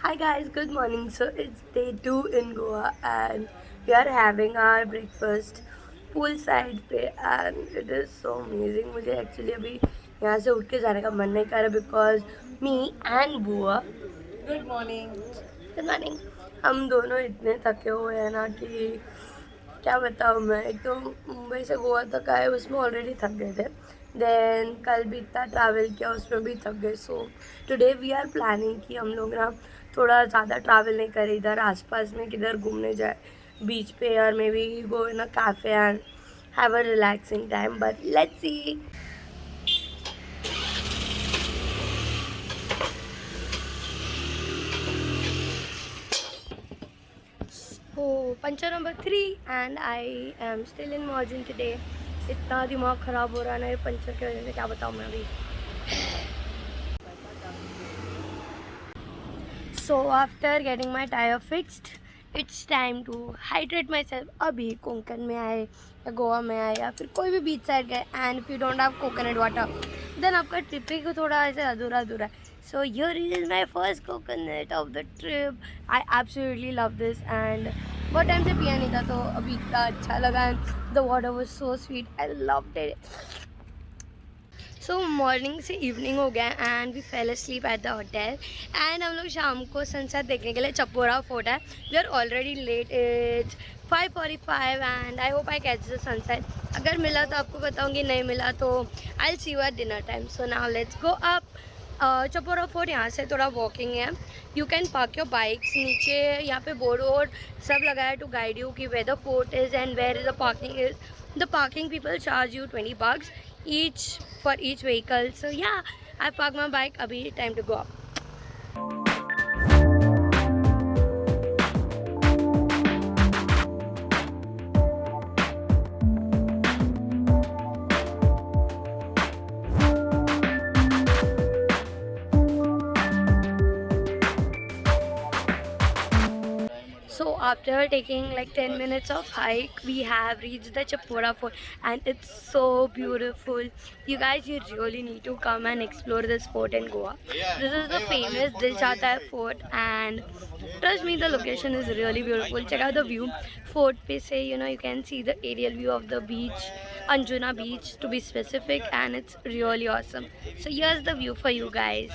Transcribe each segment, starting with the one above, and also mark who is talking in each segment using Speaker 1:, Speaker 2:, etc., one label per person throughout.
Speaker 1: Hi guys, good morning. So it's day 2 in Goa and we are having our breakfast poolside पे and it is so amazing. मुझे actually अभी यहाँ से उठ के जाने का मन नहीं कर रहा because me and बुआ
Speaker 2: गुड मॉर्निंग।
Speaker 1: good morning हम दोनों इतने थके हुए हैं ना कि क्या बताऊँ मैं। एक तो मुंबई से गोवा तक आए उसमें ऑलरेडी थक गए थे, देन कल भी इतना ट्रैवल किया उसमें भी थक गए। So today we are planning कि हम लोग ना थोड़ा ज़्यादा ट्रैवल नहीं करें, इधर आसपास में किधर घूमने जाए बीच पे, और may be go in a cafe and have a relaxing time, but let's see. Oh, puncture number 3 and I am still in Morjim today. इतना दिमाग ख़राब हो रहा है ना ये पंचर की वजह से, क्या बताऊँ मैं अभी। So after getting my tire fixed, it's time to hydrate myself. अभी कोंकण में आए या गोवा में आए या फिर कोई भी बीच साइड गए and if you don't have coconut water then आपका ट्रिप ही को थोड़ा ऐसे अधूरा अधूरा है। So here is my first coconut of the trip. I absolutely love this and बहुत टाइम से पिया नहीं था तो अभी इतना अच्छा लगा and the water was so sweet, I loved it. So morning से इवनिंग हो गया and we fell sleep at the hotel and हम लोग शाम को सनसेट देखने के लिए चपोरा फोर्ट है। We are already late, it's 5:45 and I hope I catch the sunset. अगर मिला तो आपको बताऊंगी, नहीं मिला तो I will see you at dinner time. So now let's go up. Chapora fort यहाँ से थोड़ा वॉकिंग है। You can park your bikes नीचे, यहाँ पे बोर्ड वोर्ड सब लगा है टू गाइड यू कि where the fort is and where is the parking is. The parking people charge you $20 each for each vehicle. So yeah, I parked my bike. Abhi time to go up. So after taking like 10 minutes of hike, we have reached the Chapora Fort and it's so beautiful. You guys, you really need to come and explore this fort in Goa. This is the famous Dil Chahta Hai Fort and trust me, the location is really beautiful. Check out the view. Fort pe se, you can see the aerial view of the beach, Anjuna beach to be specific, and it's really awesome. So here's the view for you guys.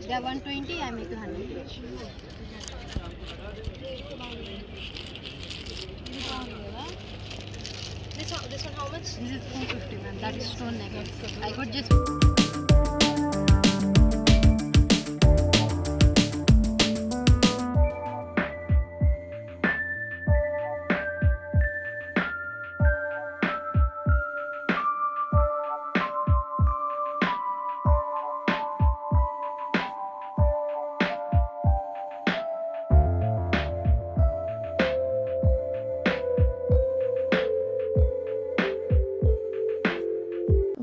Speaker 2: They are 120, I make 100. This one how much? This is 450, ma'am. That is stone necklace. I could just.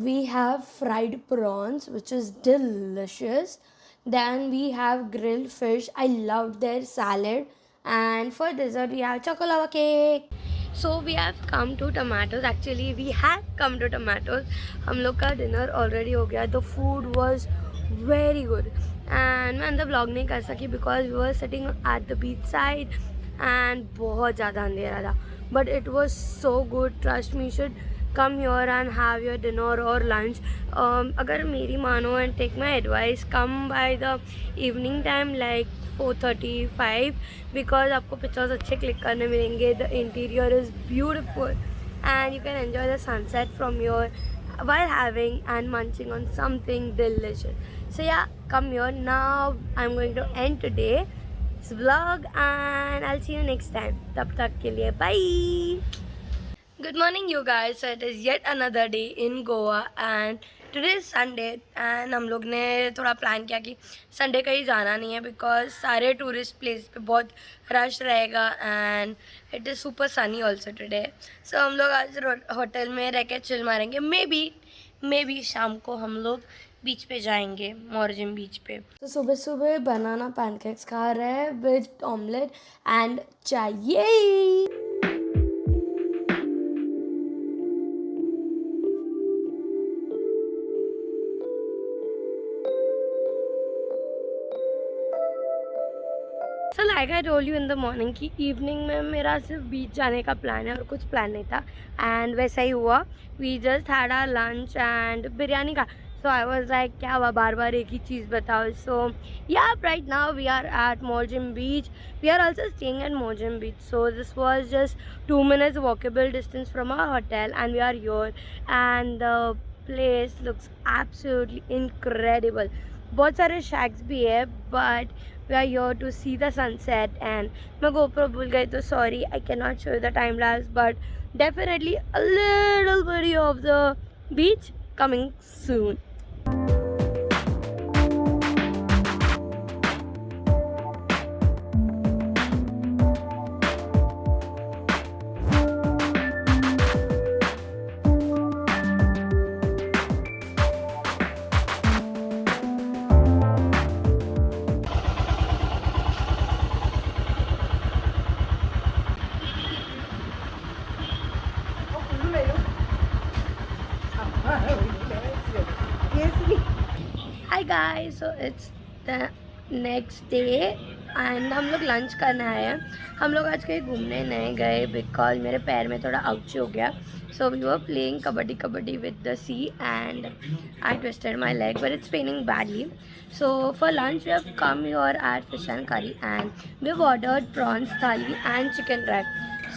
Speaker 1: We have fried prawns, which is delicious. Then we have grilled fish. I loved their salad. And for dessert, we have chocolate cake. So we have come to tomatoes. Actually, we have come to tomatoes. हम लोग का dinner already हो गया. The food was very good. And मैं अंदर vlog नहीं कर सकी because we were sitting at the beach side and बहुत ज़्यादा अंधेरा था. But it was so good. Trust me, you should come here and have your dinner or lunch. अगर मेरी मानो and take my advice, come by the evening time like 4:35 because आपको pictures अच्छे click करने मिलेंगे. The interior is beautiful and you can enjoy the sunset from here while having and munching on something delicious. So yeah, come here. Now I'm going to end today's vlog and I'll see you next time. तब तक के लिए bye. Good morning you guys. So it is yet another day in Goa and today is Sunday and हम लोग ने थोड़ा plan किया कि संडे कहीं जाना नहीं है बिकॉज सारे टूरिस्ट प्लेस पे बहुत रश रहेगा and it is super sunny also today. So हम लोग आज होटल में रह के चिल मारेंगे. मे बी शाम को हम लोग बीच पे जाएंगे, मॉर्जिम बीच पे। तो सुबह सुबह बनाना पैनकेक्स खा रहे हैं विद ऑमलेट एंड चाय। So like I told you in the morning कि इवनिंग में मेरा सिर्फ बीच जाने का प्लान है और कुछ प्लान नहीं था, एंड वैसा ही हुआ। We just had our lunch and biryani का। सो आई वाज लाइक क्या हुआ, बार बार एक ही चीज़ बताओ। So yeah right now we are at Morjim beach. We are also staying at Morjim beach, so this was just 2 minutes walkable distance from our hotel and we are your, and the place looks absolutely incredible. बहुत सारे shacks भी है, but we are here to see the sunset, and मैं GoPro भूल गई तो sorry, I cannot show you the time lapse, but definitely a little video of the beach coming soon. Hi guys, so it's the next day and हम लोग lunch करने आए हैं। हम लोग आज कहीं घूमने नहीं गए बिकॉज मेरे पैर में थोड़ा आउची हो गया। So we were playing kabaddi kabaddi with the sea and I twisted my leg but it's paining badly. So for lunch we have come your eight fish and curry and we have ordered prawns thali and chicken wrap.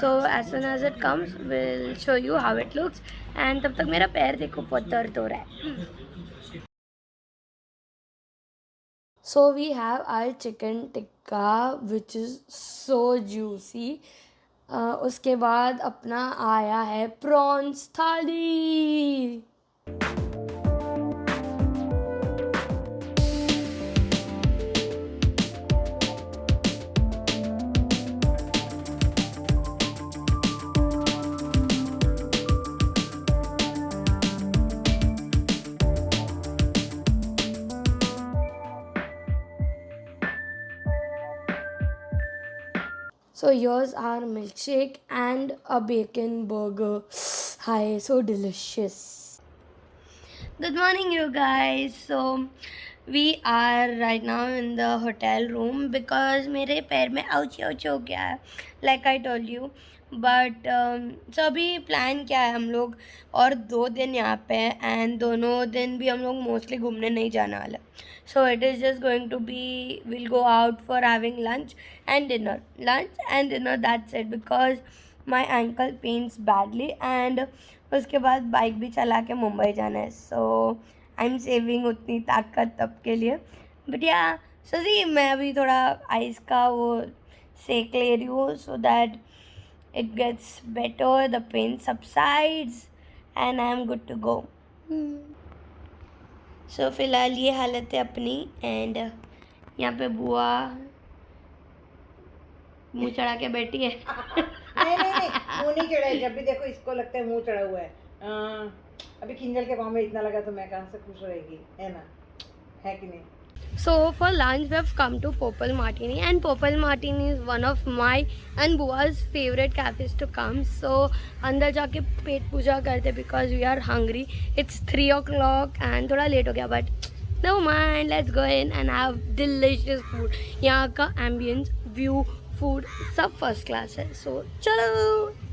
Speaker 1: So as soon as it comes will show you how it looks, and तब तक मेरा पैर देखो बहुत दर्द हो रहा है। So we have our chicken tikka which is so juicy. उसके बाद अपना आया है प्रॉन्स थाली। So here's our milkshake and a bacon burger. Hi, so delicious. Good morning, you guys. So we are right now in the hotel room because मेरे पैर में ouch हो गया है, like I told you. But so अभी plan क्या है, हम लोग और 2 दिन यहाँ पे हैं एंड दोनों दिन भी हम लोग मोस्टली घूमने नहीं जाने वाले। So it is just going to be will go out for having lunch and dinner that's it because my ankle pains badly and उसके बाद बाइक भी चला के मुंबई जाना है। सो आई एम सेविंग उतनी ताकत तब के लिए। बट या सो जी मैं अभी थोड़ा आइस का वो सेक ले रही हूँ so that it gets better, the pain subsides and I am good to go. So फिलहाल ये हालत है अपनी एंड यहाँ पे बुआ मुंह चढ़ा के बैठी है।
Speaker 3: नहीं मुंह नहीं चढ़ा है, जब भी देखो इसको लगता है मुंह चढ़ा हुआ है। अभी किंजल के पाँव में इतना लगा तो मैं कहाँ से खुश रहेगी, है ना, है कि नहीं।
Speaker 1: So for lunch we have come to Popal Martini and Popal Martini is one of my and Bua's favorite cafes to come. So अंदर जाके पेट पूजा करते because we are hungry. It's 3 o'clock and थोड़ा लेट हो गया but no mind, let's go in and have delicious food. यहाँ का ambience, view, food सब first class है. So चलो।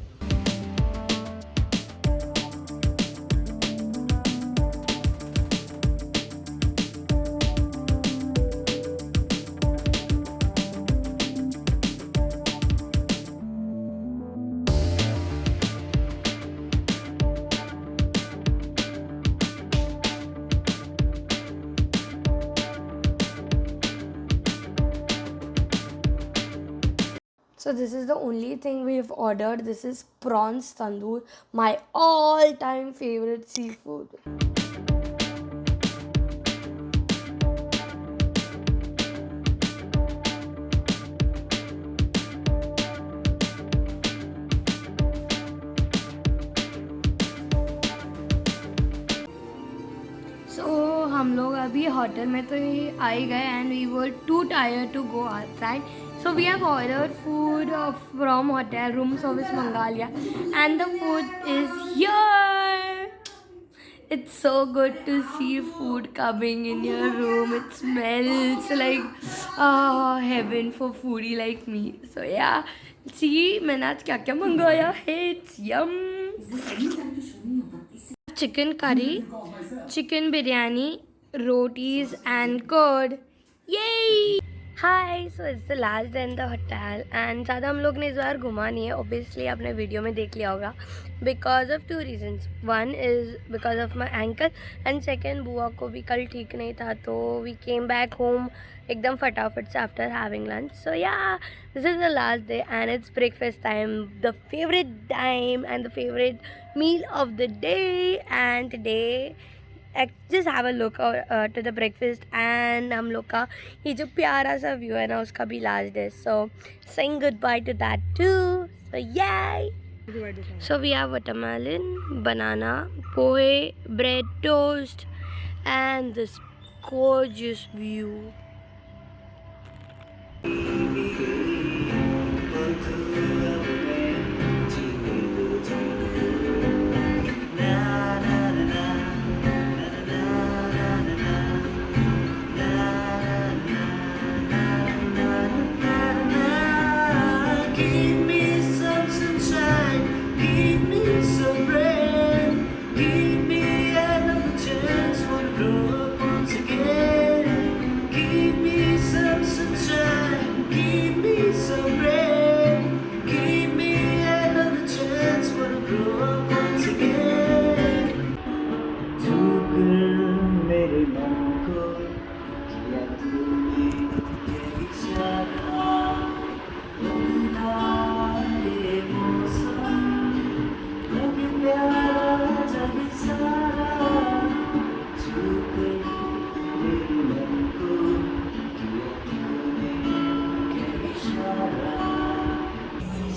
Speaker 1: So this is the only thing we've ordered. This is prawns tandoor, my all-time favorite seafood. So हम लोग hotel में तो ये आ ही गए and we were too tired to go outside, so we have ordered food from hotel, room service मंगा लिया and the food is here. It's so good to see food coming in your room. It smells like heaven for foodie like me. So yeah, see मैंने आज क्या क्या मंगाया है. It's yum. Chicken curry, chicken biryani, rotis and curd. Yay! Hi, so it's the last day in the hotel and ज़्यादा हम लोग ने इस बार घुमा नहीं है. ऑब्वियसली आपने वीडियो में देख लिया होगा. Because of 2 reasons. One is because of my ankle and second बुआ को भी कल ठीक नहीं था, तो वी केम बैक होम एकदम फटाफट से after having lunch. So yeah, this is the last day and it's breakfast time, the favourite time and the favourite meal of the day. And today just have a look to the breakfast and हम लोग का ये जो प्यारा सा view है ना उसका भी last day. So saying goodbye to that too. So yay! So we have watermelon, banana, pohe, bread toast and this gorgeous view.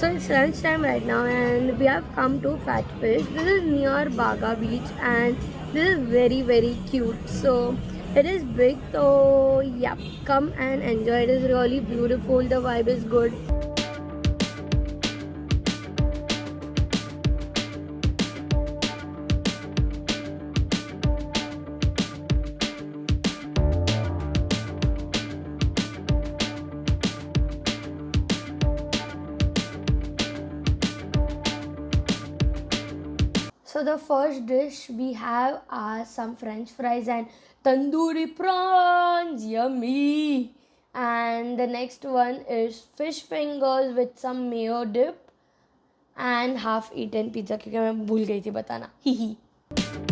Speaker 1: So it's lunchtime right now and we have come to Fat Fish. This is near Baga Beach and this is very very cute. So it is big, so yeah, come and enjoy. It is really beautiful. The vibe is good. So the first dish we have are some French fries and tandoori prawns, yummy. And the next one is fish fingers with some mayo dip and half eaten pizza क्योंकि मैं भूल गई थी बताना. Hee hee.